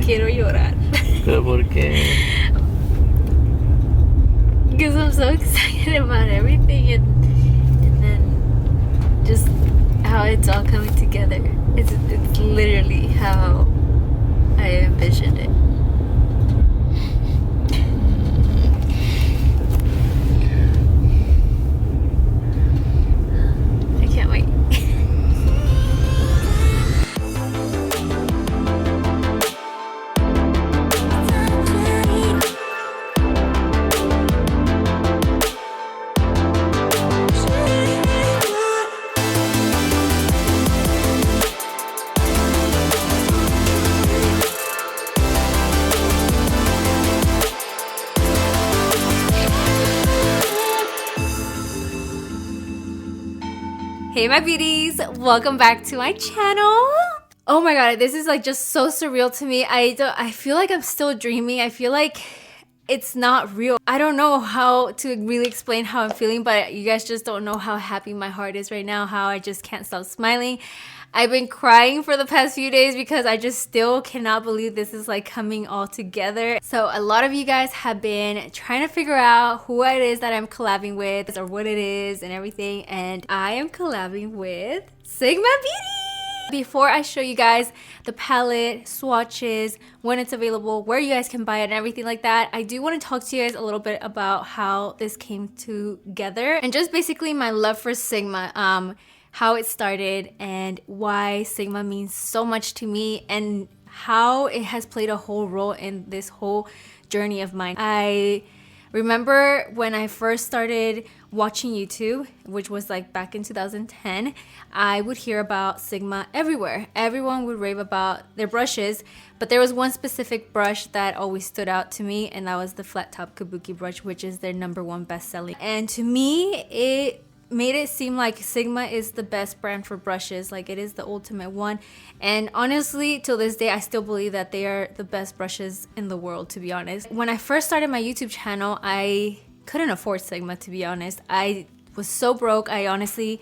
Quiero llorar. ¿Pero por qué? Because I'm so excited about everything and then just how it's all coming together. It's literally how I envisioned it. I can't wait. Hey my beauties, welcome back to my channel. Oh my god, this is like just so surreal to me. I feel like I'm still dreaming. I feel like it's not real. I don't know how to really explain how I'm feeling, but you guys just don't know how happy my heart is right now, how I just can't stop smiling. I've been crying for the past few days because I just still cannot believe this is like coming all together. So a lot of you guys have been trying to figure out who it is that I'm collabing with or what it is and everything, and I am collabing with Sigma Beauty. Before I show you guys the palette, swatches, when it's available, where you guys can buy it and everything like that, I do want to talk to you guys a little bit about how this came together and just basically my love for Sigma. How it started and why Sigma means so much to me and how it has played a whole role in this whole journey of mine. I remember when I first started watching YouTube, which was like back in 2010, I would hear about Sigma everywhere. Everyone would rave about their brushes, but there was one specific brush that always stood out to me, and that was the flat top kabuki brush, which is their #1 best-selling. And to me, it made it seem like Sigma is the best brand for brushes, like it is the ultimate one. And honestly, till this day, I still believe that they are the best brushes in the world, to be honest. When I first started my YouTube channel, I couldn't afford Sigma, to be honest. I was so broke, I honestly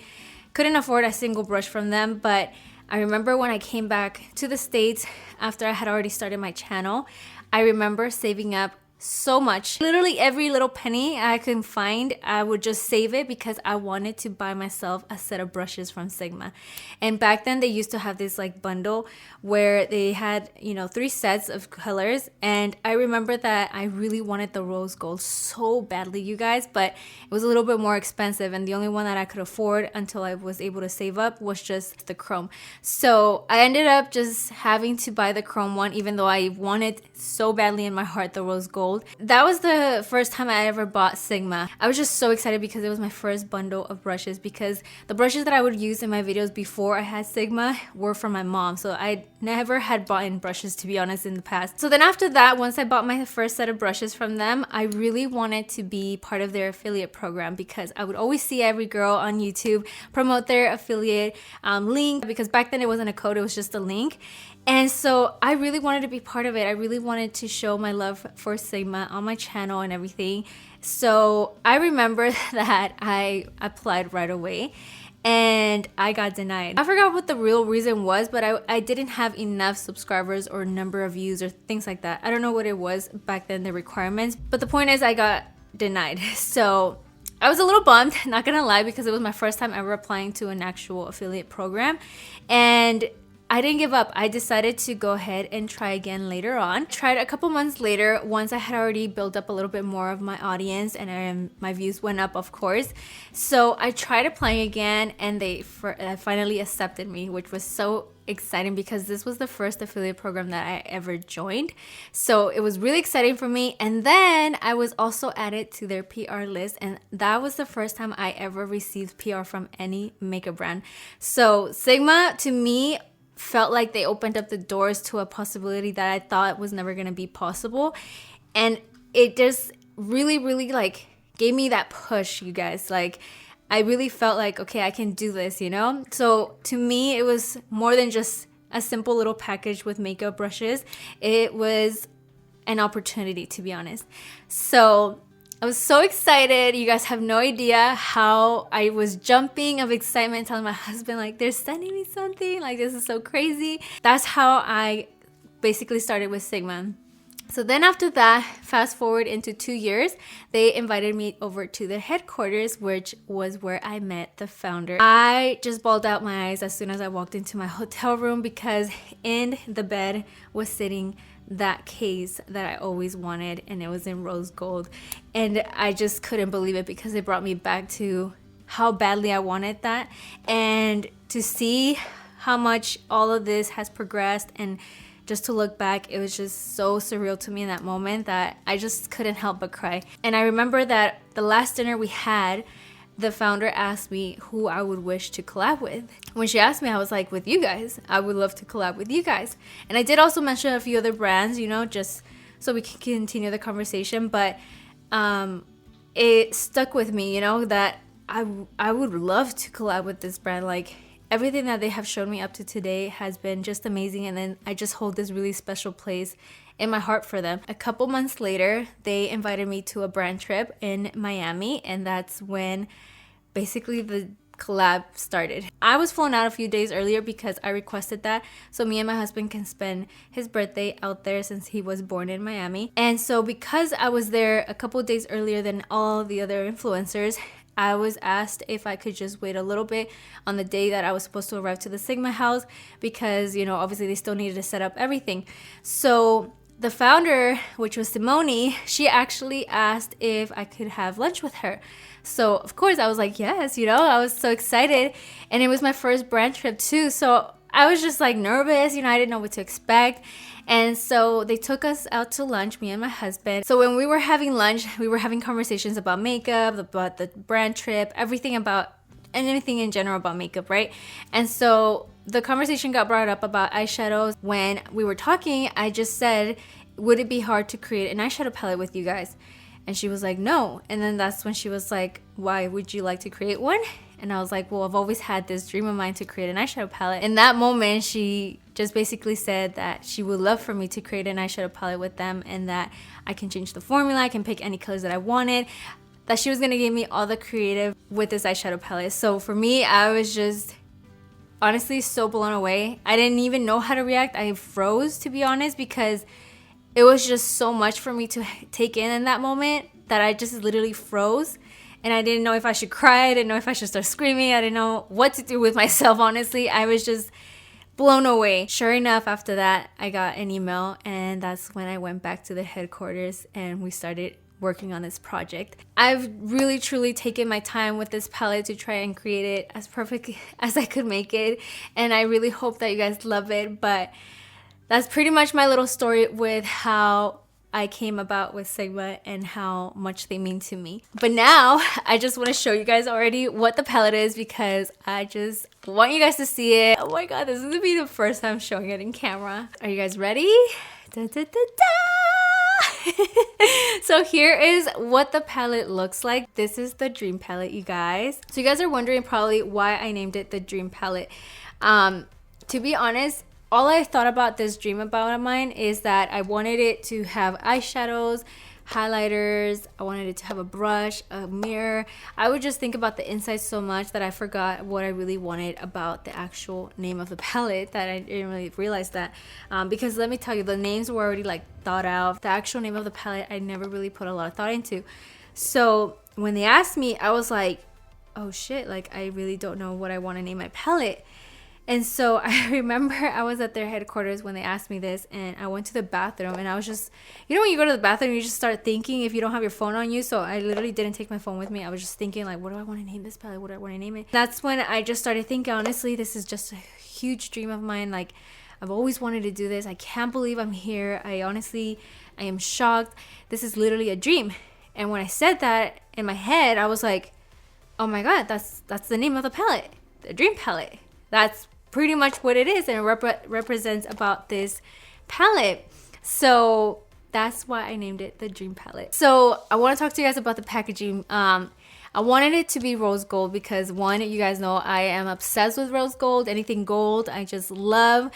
couldn't afford a single brush from them. But I remember when I came back to the States after I had already started my channel, I remember saving up so much. Literally every little penny I could find, I would just save it because I wanted to buy myself a set of brushes from Sigma. And back then they used to have this like bundle where they had, you know, 3 sets of colors, and I remember that I really wanted the rose gold so badly, you guys, but it was a little bit more expensive, and the only one that I could afford until I was able to save up was just the chrome. So I ended up just having to buy the chrome one, even though I wanted so badly in my heart the rose gold. That was the first time I ever bought Sigma. I was just so excited because it was my first bundle of brushes, because the brushes that I would use in my videos before I had Sigma were from my mom. So I never had bought in brushes, to be honest, in the past. So then after that, once I bought my first set of brushes from them, I really wanted to be part of their affiliate program, because I would always see every girl on YouTube promote their affiliate link, because back then it wasn't a code, it was just a link. And so I really wanted to be part of it. I really wanted to show my love for Sigma on my channel and everything. So I remember that I applied right away and I got denied. I forgot what the real reason was, but I didn't have enough subscribers or number of views or things like that. I don't know what it was back then, the requirements, but the point is I got denied. So I was a little bummed, not gonna lie, because it was my first time ever applying to an actual affiliate program. And I didn't give up. I decided to go ahead and try again later on. Tried a couple months later, once I had already built up a little bit more of my audience and my views went up, of course. So I tried applying again, and they finally accepted me, which was so exciting because this was the first affiliate program that I ever joined. So it was really exciting for me. And then I was also added to their PR list, and that was the first time I ever received PR from any makeup brand. So Sigma, to me, felt like they opened up the doors to a possibility that I thought was never gonna be possible. And it just really like gave me that push, you guys. Like, I really felt like, okay, I can do this, you know? So to me, it was more than just a simple little package with makeup brushes. It was an opportunity, to be honest. So I was so excited. You guys have no idea how I was jumping of excitement, telling my husband like, they're sending me something, like this is so crazy. That's how I basically started with Sigma. So then after that, fast forward into 2 years, they invited me over to their headquarters, which was where I met the founder. I just bawled out my eyes as soon as I walked into my hotel room, because in the bed was sitting that case that I always wanted, and it was in rose gold. And I just couldn't believe it, because it brought me back to how badly I wanted that, and to see how much all of this has progressed, and just to look back, it was just so surreal to me in that moment that I just couldn't help but cry. And I remember that the last dinner we had, the founder asked me who I would wish to collab with. When she asked me, I was like, with you guys. I would love to collab with you guys. And I did also mention a few other brands, you know, just so we can continue the conversation. But it stuck with me, you know, that I would love to collab with this brand. Like, everything that they have shown me up to today has been just amazing, and then I just hold this really special place in my heart for them. A couple months later, they invited me to a brand trip in Miami, and that's when basically the collab started. I was flown out a few days earlier because I requested that, so me and my husband can spend his birthday out there since he was born in Miami. And so because I was there a couple days earlier than all the other influencers, I was asked if I could just wait a little bit on the day that I was supposed to arrive to the Sigma house, because, you know, obviously they still needed to set up everything. So the founder, which was Simone, she actually asked if I could have lunch with her. So of course I was like, yes, you know, I was so excited. And it was my first brand trip too. So I was just like nervous, you know, I didn't know what to expect. And so they took us out to lunch, me and my husband. So when we were having lunch, we were having conversations about makeup, about the brand trip, everything about, and anything in general about makeup, right? And so the conversation got brought up about eyeshadows. When we were talking, I just said, would it be hard to create an eyeshadow palette with you guys? And she was like, no. And then that's when she was like, why would you like to create one? And I was like, well, I've always had this dream of mine to create an eyeshadow palette. In that moment, she just basically said that she would love for me to create an eyeshadow palette with them, and that I can change the formula, I can pick any colors that I wanted, that she was gonna give me all the creative with this eyeshadow palette. So for me, I was just honestly so blown away. I didn't even know how to react. I froze, to be honest, because it was just so much for me to take in that moment that I just literally froze. And I didn't know if I should cry. I didn't know if I should start screaming. I didn't know what to do with myself, honestly. I was just blown away. Sure enough, after that, I got an email, and that's when I went back to the headquarters and we started working on this project. I've really truly taken my time with this palette to try and create it as perfect as I could make it, and I really hope that you guys love it. But that's pretty much my little story with how I came about with Sigma and how much they mean to me. But now I just want to show you guys already what the palette is, because I just want you guys to see it. Oh my god, this is gonna be the first time showing it in camera. Are you guys ready? Da, da, da, da. So here is what the palette looks like. This is the Dream Palette, you guys. So you guys are wondering probably why I named it the Dream Palette. To be honest, all I thought about this dream about of mine is that I wanted it to have eyeshadows, highlighters, I wanted it to have a brush, a mirror. I would just think about the inside so much that I forgot what I really wanted about the actual name of the palette, that I didn't really realize that. Because let me tell you, the names were already like thought out. The actual name of the palette I never really put a lot of thought into. So when they asked me, I was like, oh shit, like I really don't know what I want to name my palette. And so I remember I was at their headquarters when they asked me this, and I went to the bathroom, and I was just, you know when you go to the bathroom, you just start thinking if you don't have your phone on you. So I literally didn't take my phone with me. I was just thinking like, what do I want to name this palette? What do I want to name it? That's when I just started thinking, honestly, this is just a huge dream of mine. Like, I've always wanted to do this. I can't believe I'm here. I am shocked. This is literally a dream. And when I said that in my head, I was like, oh my god, that's the name of the palette, the Dream Palette. That's pretty much what it is, and it represents about this palette. So that's why I named it the Dream Palette. So I want to talk to you guys about the packaging. I wanted it to be rose gold because, one, you guys know I am obsessed with rose gold. Anything gold I just love.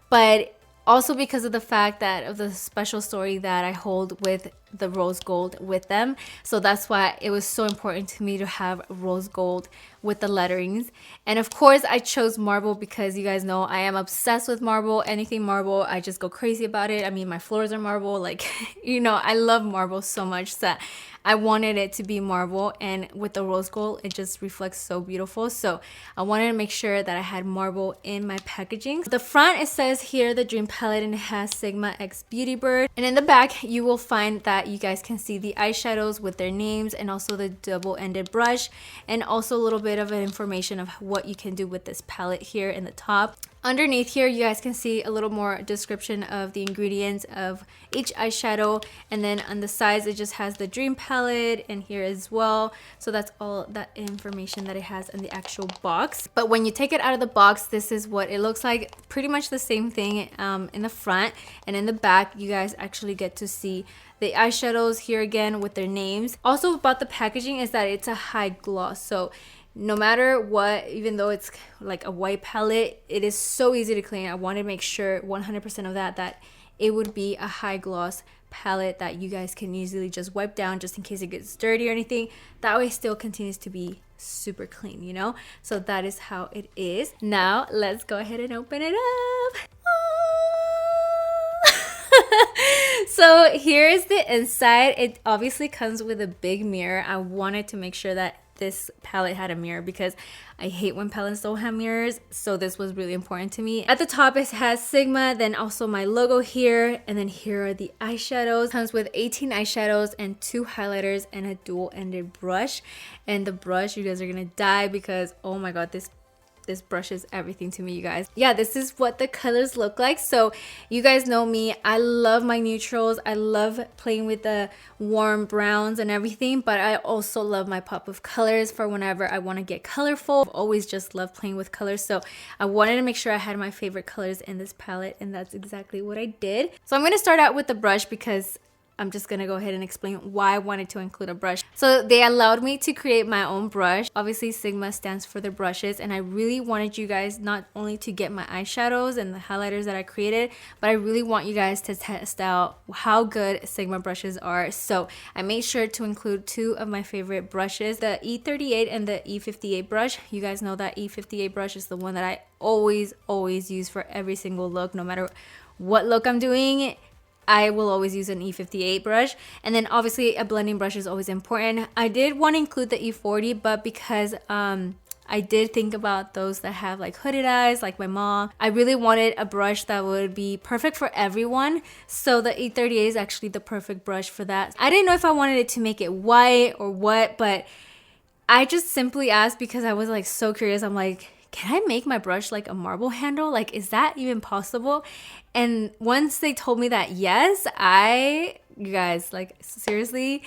But Also because of the fact that of the special story that I hold with the rose gold with them. So that's why it was so important to me to have rose gold with the letterings. And of course I chose marble because you guys know I am obsessed with marble. Anything marble, I just go crazy about it. I mean, my floors are marble, like, you know, I love marble so much that I wanted it to be marble, and with the rose gold it just reflects so beautiful. So I wanted to make sure that I had marble in my packaging. The front, it says here the Dream Palette, and it has Sigma X Beautybird. And in the back you will find that you guys can see the eyeshadows with their names, and also the double-ended brush, and also a little bit of an information of what you can do with this palette here in the top. Underneath here, you guys can see a little more description of the ingredients of each eyeshadow, and then on the sides it just has the Dream Palette and here as well. So that's all that information that it has in the actual box. But when you take it out of the box, this is what it looks like. Pretty much the same thing in the front, and in the back you guys actually get to see the eyeshadows here again with their names. Also about the packaging is that it's a high gloss, so no matter what, even though it's like a white palette, it is so easy to clean. I want to make sure 100% of that it would be a high gloss palette that you guys can easily just wipe down just in case it gets dirty or anything. That way it still continues to be super clean, you know? So that is how it is. Now let's go ahead and open it up. So here is the inside. It obviously comes with a big mirror. I wanted to make sure that this palette had a mirror because I hate when palettes don't have mirrors, so this was really important to me. At the top it has Sigma, then also my logo here, and then here are the eyeshadows. It comes with 18 eyeshadows and 2 highlighters and a dual-ended brush. And the brush, you guys are gonna die because oh my god, this brush is everything to me, you guys. Yeah, this is what the colors look like. So you guys know me, I love my neutrals. I love playing with the warm browns and everything, but I also love my pop of colors for whenever I want to get colorful. I've always just loved playing with colors, so I wanted to make sure I had my favorite colors in this palette, and that's exactly what I did. So I'm going to start out with the brush because I'm just gonna go ahead and explain why I wanted to include a brush. So they allowed me to create my own brush. Obviously Sigma stands for the brushes, and I really wanted you guys not only to get my eyeshadows and the highlighters that I created, but I really want you guys to test out how good Sigma brushes are. So I made sure to include 2 of my favorite brushes, the E38 and the E58 brush. You guys know that E58 brush is the one that I always use for every single look. No matter what look I'm doing, I will always use an E58 brush. And then obviously a blending brush is always important. I did want to include the E40, but because I did think about those that have like hooded eyes, like my mom, I really wanted a brush that would be perfect for everyone. So the E38 is actually the perfect brush for that. I didn't know if I wanted it to make it white or what, but I just simply asked because I was like so curious. I'm like, can I make my brush like a marble handle? Like, is that even possible? And once they told me that yes, you guys, like seriously,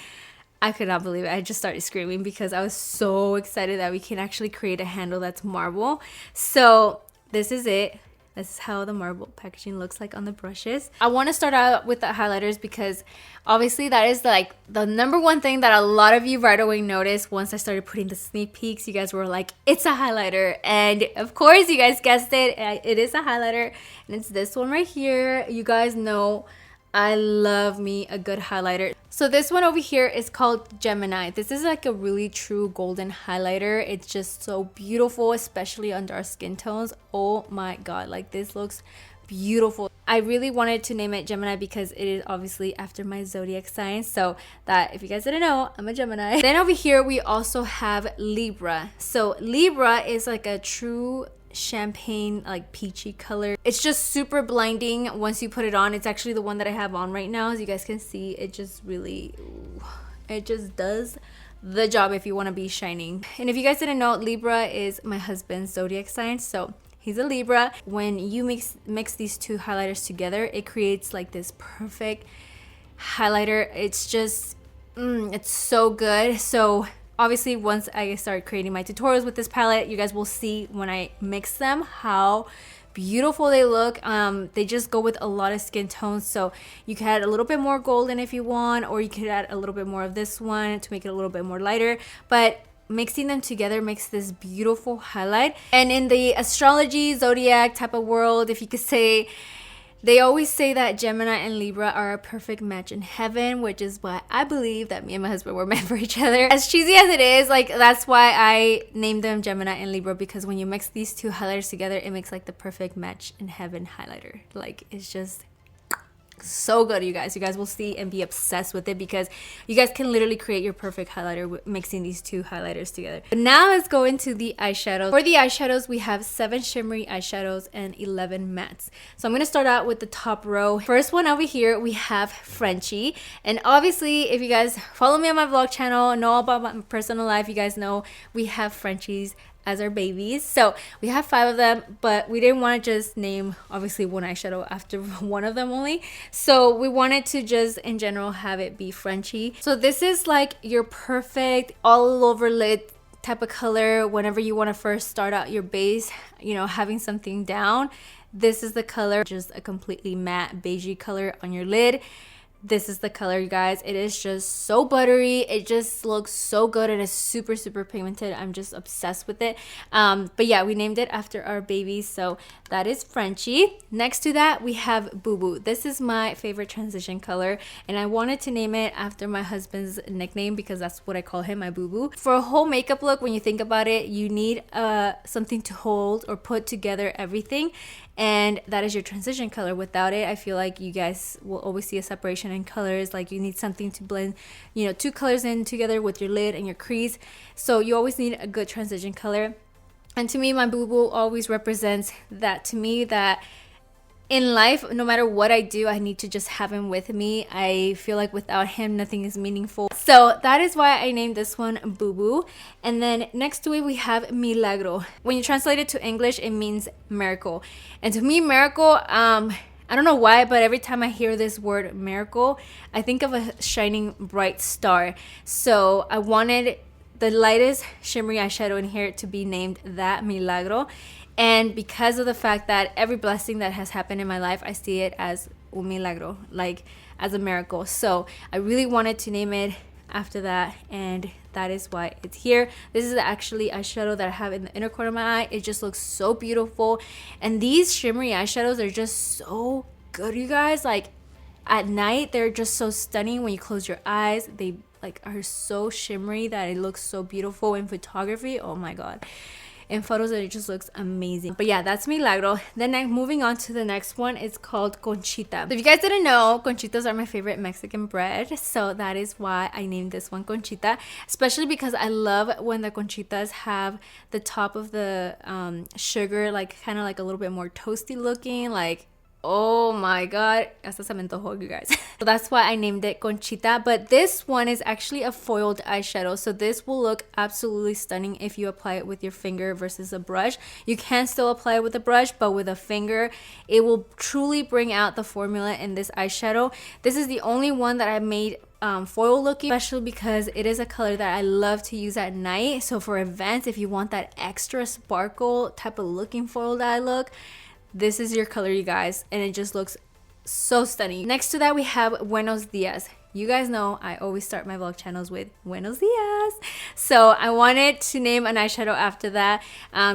I could not believe it. I just started screaming because I was so excited that we can actually create a handle that's marble. So this is it. This is how the marble packaging looks like on the brushes. I want to start out with the highlighters because obviously that is like the number one thing that a lot of you right away noticed once I started putting the sneak peeks. You guys were like, it's a highlighter. And of course you guys guessed it. It is a highlighter, and it's this one right here. You guys know I love me a good highlighter. So this one over here is called Gemini. This is like a really true golden highlighter. It's just so beautiful, especially under our skin tones. Oh my god, like this looks beautiful. I really wanted to name it Gemini because it is obviously after my zodiac sign. So that, if you guys didn't know, I'm a Gemini. Then over here we also have Libra. So Libra is like a true champagne, like peachy color. It's just super blinding once you put it on. It's actually the one that I have on right now. As you guys can see, it just really, it just does the job if you want to be shining. And if you guys didn't know, Libra is my husband's zodiac sign, so he's a Libra. When you mix these 2 highlighters together, it creates like this perfect highlighter. It's just it's so good. So obviously once I start creating my tutorials with this palette, you guys will see when I mix them how beautiful they look. They just go with a lot of skin tones, so you can add a little bit more golden if you want, or you could add a little bit more of this one to make it a little bit more lighter, but mixing them together makes this beautiful highlight. And in the astrology zodiac type of world, if you could say, They always say that Gemini and Libra are a perfect match in heaven, which is why I believe that me and my husband were meant for each other. As cheesy as it is, like that's why I named them Gemini and Libra, because when you mix these two highlighters together, it makes like the perfect match in heaven highlighter. Like it's just so good, you guys. You guys will see and be obsessed with it, because you guys can literally create your perfect highlighter mixing these two highlighters together. But now let's go into the eyeshadows. For the eyeshadows, we have 7 shimmery eyeshadows and 11 mattes. So I'm going to start out with the top row. First one over here, we have Frenchie. And obviously, if you guys follow me on my vlog channel, know about my personal life, you guys know we have Frenchies as our babies. So we have 5 of them, but we didn't want to just name obviously one eyeshadow after one of them only. So we wanted to just in general have it be Frenchie. So this is like your perfect all over lid type of color whenever you want to first start out your base, you know, having something down. This is the color, just a completely matte beigey color on your lid. This is the color, you guys. It is just so buttery. It just looks so good, and it's super, super pigmented. I'm just obsessed with it. But yeah, we named it after our babies. So that is Frenchie. Next to that, we have Boo Boo. This is my favorite transition color, and I wanted to name it after my husband's nickname because that's what I call him, my Boo Boo. For a whole makeup look, when you think about it, you need something to hold or put together everything. And that is your transition color. Without it, I feel like you guys will always see a separation in colors. Like you need something to blend, you know, 2 colors in together with your lid and your crease. So you always need a good transition color. And to me, my Boo Boo always represents that to me, that in life, no matter what I do, I need to just have him with me. I feel like without him, nothing is meaningful. So that is why I named this one Boo Boo. And then next to it, we have Milagro. When you translate it to English, it means miracle. And to me, miracle, I don't know why, but every time I hear this word miracle, I think of a shining bright star. So I wanted the lightest shimmery eyeshadow in here to be named that, Milagro. And because of the fact that every blessing that has happened in my life, I see it as un milagro, like as a miracle. So I really wanted to name it after that, and that is why it's here. This is actually eyeshadow that I have in the inner corner of my eye. It just looks so beautiful. And these shimmery eyeshadows are just so good, you guys. Like at night, they're just so stunning. When you close your eyes, they like are so shimmery that it looks so beautiful in photography. Oh my god. In photos, it just looks amazing. But yeah, that's Milagro. Then moving on to the next one, it's called Conchita. So if you guys didn't know, conchitas are my favorite Mexican bread. So that is why I named this one Conchita. Especially because I love when the conchitas have the top of the sugar, like kind of like a little bit more toasty looking, like oh my god, hasta se me antojó, you guys. So that's why I named it Conchita. But this one is actually a foiled eyeshadow, so this will look absolutely stunning if you apply it with your finger versus a brush. You can still apply it with a brush, but with a finger it will truly bring out the formula in this eyeshadow. This is the only one that I made foil looking, especially because it is a color that I love to use at night. So for events, if you want that extra sparkle type of looking foiled eye look, this is your color, you guys, and it just looks so stunning. Next to that, we have Buenos Dias. You guys know I always start my vlog channels with Buenos Dias. So I wanted to name an eyeshadow after that,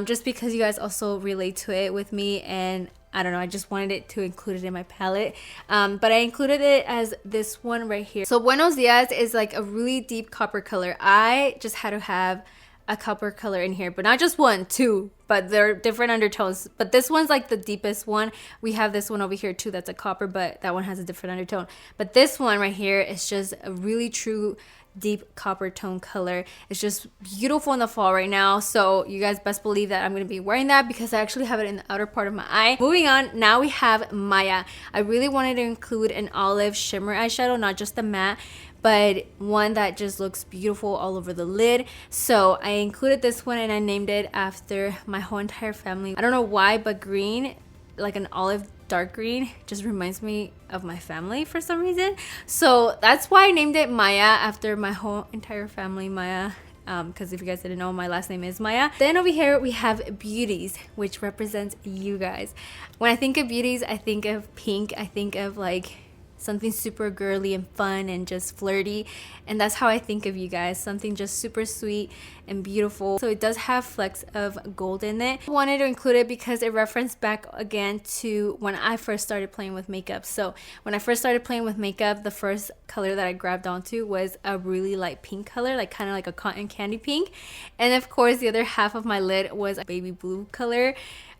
just because you guys also relate to it with me, and I don't know, I just wanted it to include it in my palette. But I included it as this one right here. So Buenos Dias is like a really deep copper color. I just had to have a copper color in here, but not just one, 2, but they're different undertones. But this one's like the deepest one. We have this one over here too that's a copper, but that one has a different undertone. But this one right here is just a really true deep copper tone color. It's just beautiful in the fall right now, so you guys best believe that I'm going to be wearing that because I actually have it in the outer part of my eye. Moving on, now we have Maya. I really wanted to include an olive shimmer eyeshadow, not just the matte, but one that just looks beautiful all over the lid. So I included this one and I named it after my whole entire family. I don't know why, but green, like an olive dark green, just reminds me of my family for some reason. So that's why I named it Maya, after my whole entire family, Maya. Because if you guys didn't know, my last name is Maya. Then over here we have Beauties, which represents you guys. When I think of Beauties, I think of pink. I think of like something super girly and fun and just flirty. And that's how I think of you guys, something just super sweet and beautiful. So it does have flecks of gold in it. I wanted to include it because it referenced back again to when I first started playing with makeup. So when I first started playing with makeup, the first color that I grabbed onto was a really light pink color, like kind of like a cotton candy pink. And of course the other half of my lid was a baby blue color.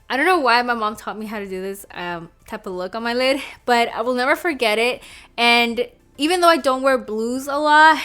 I don't know why my mom taught me how to do this type of look on my lid, but I will never forget it. And even though I don't wear blues a lot,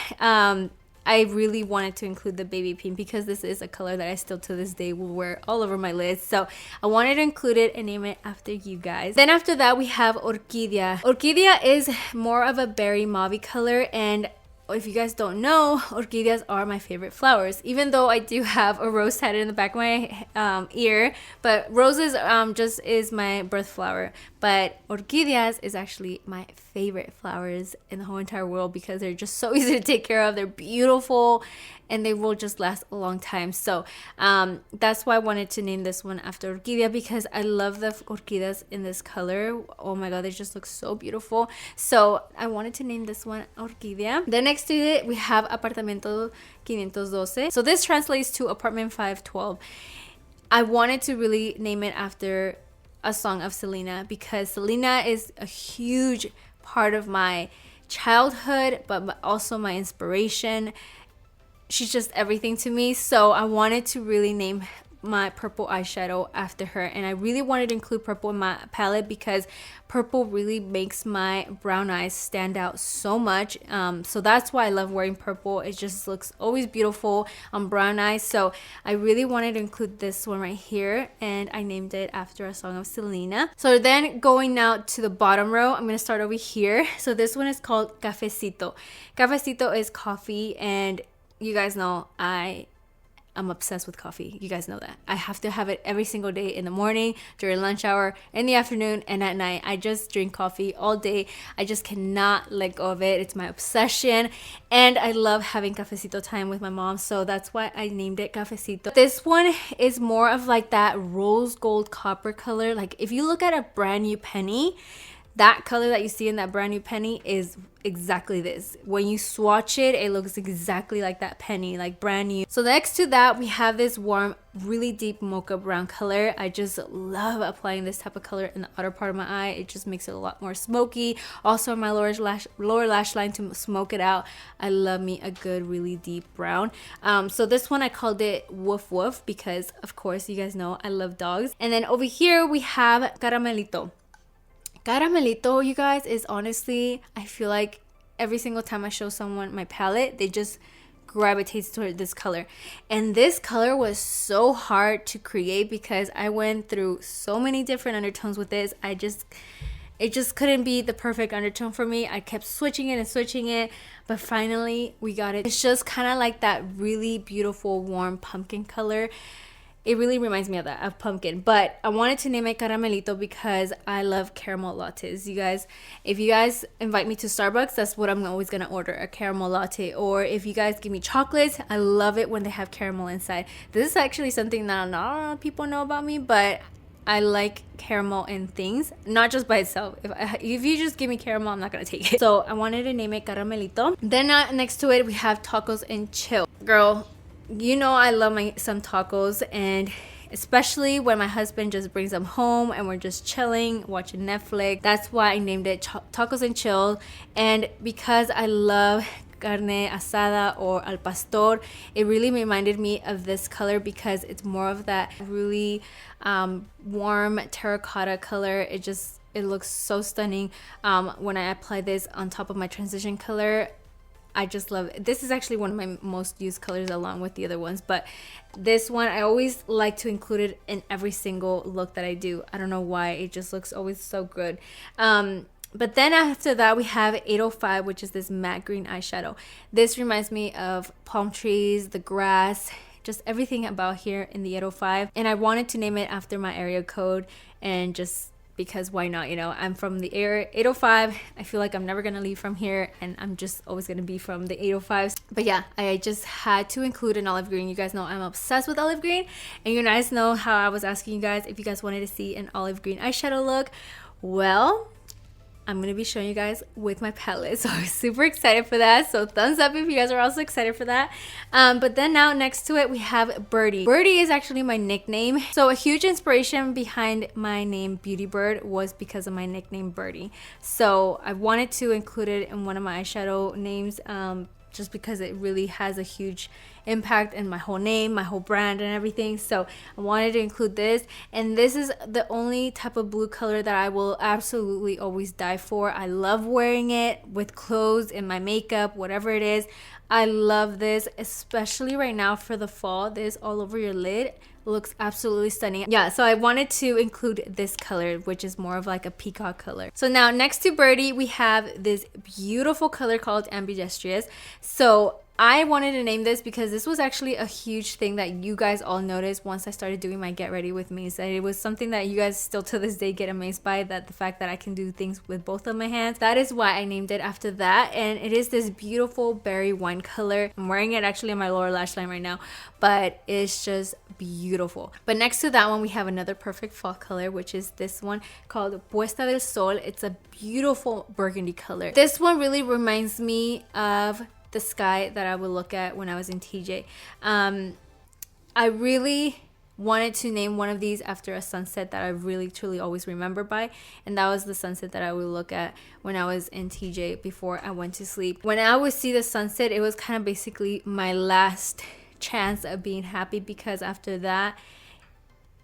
I really wanted to include the baby pink because this is a color that I still to this day will wear all over my lids. So I wanted to include it and name it after you guys. Then after that we have Orquídea. Orquídea is more of a berry mauve color, and if you guys don't know, orquídeas are my favorite flowers, even though I do have a rose tatted in the back of my ear. But roses just is my birth flower, but orquídeas is actually my favorite flowers in the whole entire world because they're just so easy to take care of. They're beautiful and they will just last a long time. So that's why I wanted to name this one after Orquídea, because I love the orquídeas in this color. Oh my god, they just look so beautiful. So I wanted to name this one Orquídea. Then next to it we have Apartamento 512. So this translates to apartment 512. I wanted to really name it after a song of Selena because Selena is a huge part of my childhood, but also my inspiration. She's just everything to me. So I wanted to really name my purple eyeshadow after her, and I really wanted to include purple in my palette because purple really makes my brown eyes stand out so much. So that's why I love wearing purple. It just looks always beautiful on brown eyes. So I really wanted to include this one right here, and I named it after a song of Selena. So then going now to the bottom row, I'm gonna start over here. So this one is called Cafecito. Cafecito is coffee, and you guys know I'm obsessed with coffee. You guys know that. I have to have it every single day, in the morning, during lunch hour, in the afternoon, and at night. I just drink coffee all day. I just cannot let go of it. It's my obsession. And I love having cafecito time with my mom. So that's why I named it Cafecito. This one is more of like that rose gold copper color. Like if you look at a brand new penny, that color that you see in that brand new penny is exactly this. When you swatch it, it looks exactly like that penny, like brand new. So next to that, we have this warm, really deep mocha brown color. I just love applying this type of color in the outer part of my eye. It just makes it a lot more smoky. Also my lower lash line to smoke it out. I love me a good, really deep brown. So this one I called it Woof Woof because, of course, you guys know I love dogs. And then over here we have Caramelito. Caramelito, you guys, is honestly, I feel like every single time I show someone my palette, they just gravitates toward this color. And this color was so hard to create because I went through so many different undertones with this. It just couldn't be the perfect undertone for me. I kept switching it and switching it, but finally we got it. It's just kind of like that really beautiful warm pumpkin color. It really reminds me of that, of pumpkin. But I wanted to name it Caramelito because I love caramel lattes. You guys, if you guys invite me to Starbucks, that's what I'm always gonna order, a caramel latte. Or if you guys give me chocolates, I love it when they have caramel inside. This is actually something that not a lot of people know about me, but I like caramel in things, not just by itself. If you just give me caramel, I'm not gonna take it. So I wanted to name it Caramelito. Then next to it, we have Tacos and Chill. Girl, you know I love some tacos, and especially when my husband just brings them home and we're just chilling, watching Netflix. That's why I named it Tacos and Chill. And because I love carne asada or al pastor, it really reminded me of this color because it's more of that really warm terracotta color. It looks so stunning when I apply this on top of my transition color. I just love it. This is actually one of my most used colors along with the other ones, but this one I always like to include it in every single look that I do. I don't know why, it just looks always so good. But then after that we have 805, which is this matte green eyeshadow. This reminds me of palm trees, the grass, just everything about here in the 805. And I wanted to name it after my area code, and just because why not, you know? I'm from the area 805. I feel like I'm never gonna leave from here, and I'm just always gonna be from the 805s. But yeah, I just had to include an olive green. You guys know I'm obsessed with olive green, and you guys know how I was asking you guys if you guys wanted to see an olive green eyeshadow look. Well, I'm gonna be showing you guys with my palette, so I'm super excited for that. So thumbs up if you guys are also excited for that. But then now next to it we have Birdie. Birdie is actually my nickname. So a huge inspiration behind my name Beautybird was because of my nickname Birdie. So I wanted to include it in one of my eyeshadow names, just because it really has a huge impact in my whole name, my whole brand and everything. So I wanted to include this, and this is the only type of blue color that I will absolutely always die for. I love wearing it with clothes, in my makeup, whatever it is. I love this, especially right now for the fall. This all over your lid looks absolutely stunning. Yeah, so I wanted to include this color, which is more of like a peacock color. So now next to Birdie, we have this beautiful color called Ambidextrous. So I wanted to name this because this was actually a huge thing that you guys all noticed once I started doing my Get Ready With Me. So it was something that you guys still to this day get amazed by, that the fact that I can do things with both of my hands. That is why I named it after that. And it is this beautiful berry wine color. I'm wearing it actually on my lower lash line right now, but it's just beautiful. But next to that one, we have another perfect fall color, which is this one called Puesta del Sol. It's a beautiful burgundy color. This one really reminds me of the sky that I would look at when I was in TJ. I really wanted to name one of these after a sunset that I really truly always remember by, and that was the sunset that I would look at when I was in TJ before I went to sleep. When I would see the sunset, it was kind of basically my last chance of being happy, because after that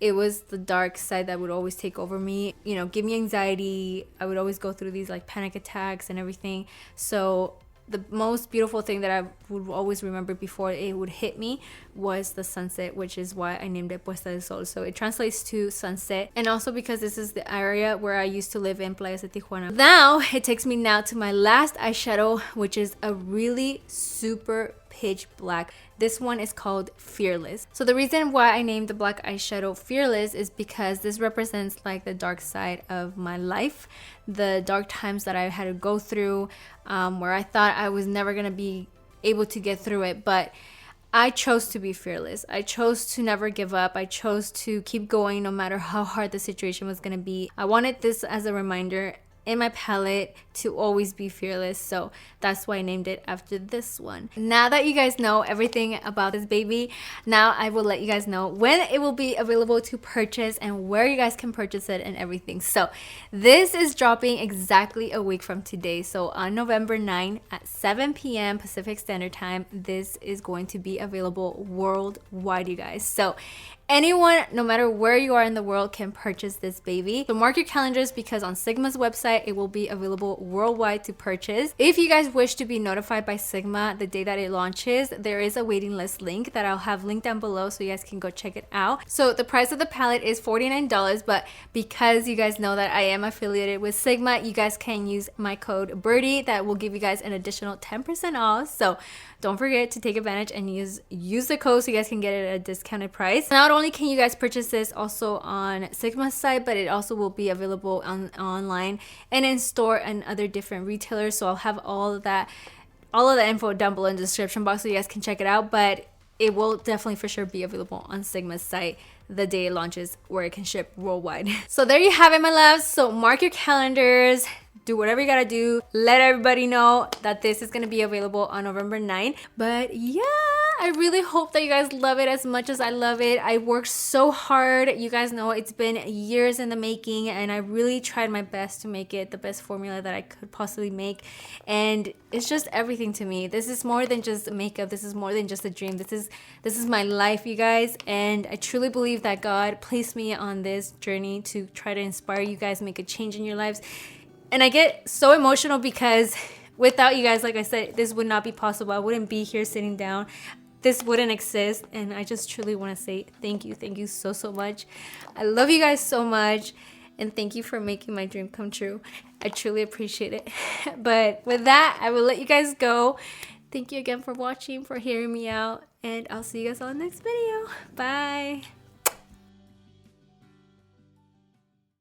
it was the dark side that would always take over me, you know, give me anxiety. I would always go through these like panic attacks and everything. So the most beautiful thing that I would always remember before it would hit me was the sunset, which is why I named it Puesta del Sol. So it translates to sunset, and also because this is the area where I used to live in, Playas de Tijuana. Now it takes me now to my last eyeshadow, which is a really super pitch black. This one is called Fearless. So the reason why I named the black eyeshadow Fearless is because this represents like the dark side of my life, the dark times that I had to go through, where I thought I was never gonna be able to get through it, but I chose to be fearless. I chose to never give up. I chose to keep going no matter how hard the situation was gonna be. I wanted this as a reminder in my palette to always be fearless, so that's why I named it after this one. Now that you guys know everything about this baby, now I will let you guys know when it will be available to purchase and where you guys can purchase it and everything. So this is dropping exactly a week from today, so on November 9 at 7 p.m. Pacific Standard Time, this is going to be available worldwide, you guys. So anyone, no matter where you are in the world, can purchase this baby. So mark your calendars, because on Sigma's website, it will be available worldwide to purchase. If you guys wish to be notified by Sigma the day that it launches, there is a waiting list link that I'll have linked down below so you guys can go check it out. So the price of the palette is $49, but because you guys know that I am affiliated with Sigma, you guys can use my code Birdie. That will give you guys an additional 10% off. So don't forget to take advantage and use the code so you guys can get it at a discounted price. Not only can you guys purchase this also on Sigma's site, but it also will be available online and in store and other different retailers. So I'll have all of that info down below in the description box so you guys can check it out. But it will definitely for sure be available on Sigma's site the day it launches, where it can ship worldwide. So there you have it, my loves. So mark your calendars. Do whatever you gotta do. Let everybody know that this is gonna be available on November 9th. But yeah, I really hope that you guys love it as much as I love it. I worked so hard. You guys know it's been years in the making, and I really tried my best to make it the best formula that I could possibly make. And it's just everything to me. This is more than just makeup. This is more than just a dream. This is my life, you guys. And I truly believe that God placed me on this journey to try to inspire you guys, make a change in your lives. And I get so emotional because without you guys, like I said, this would not be possible. I wouldn't be here sitting down. This wouldn't exist. And I just truly want to say thank you. Thank you so, so much. I love you guys so much. And thank you for making my dream come true. I truly appreciate it. But with that, I will let you guys go. Thank you again for watching, for hearing me out. And I'll see you guys on the next video. Bye.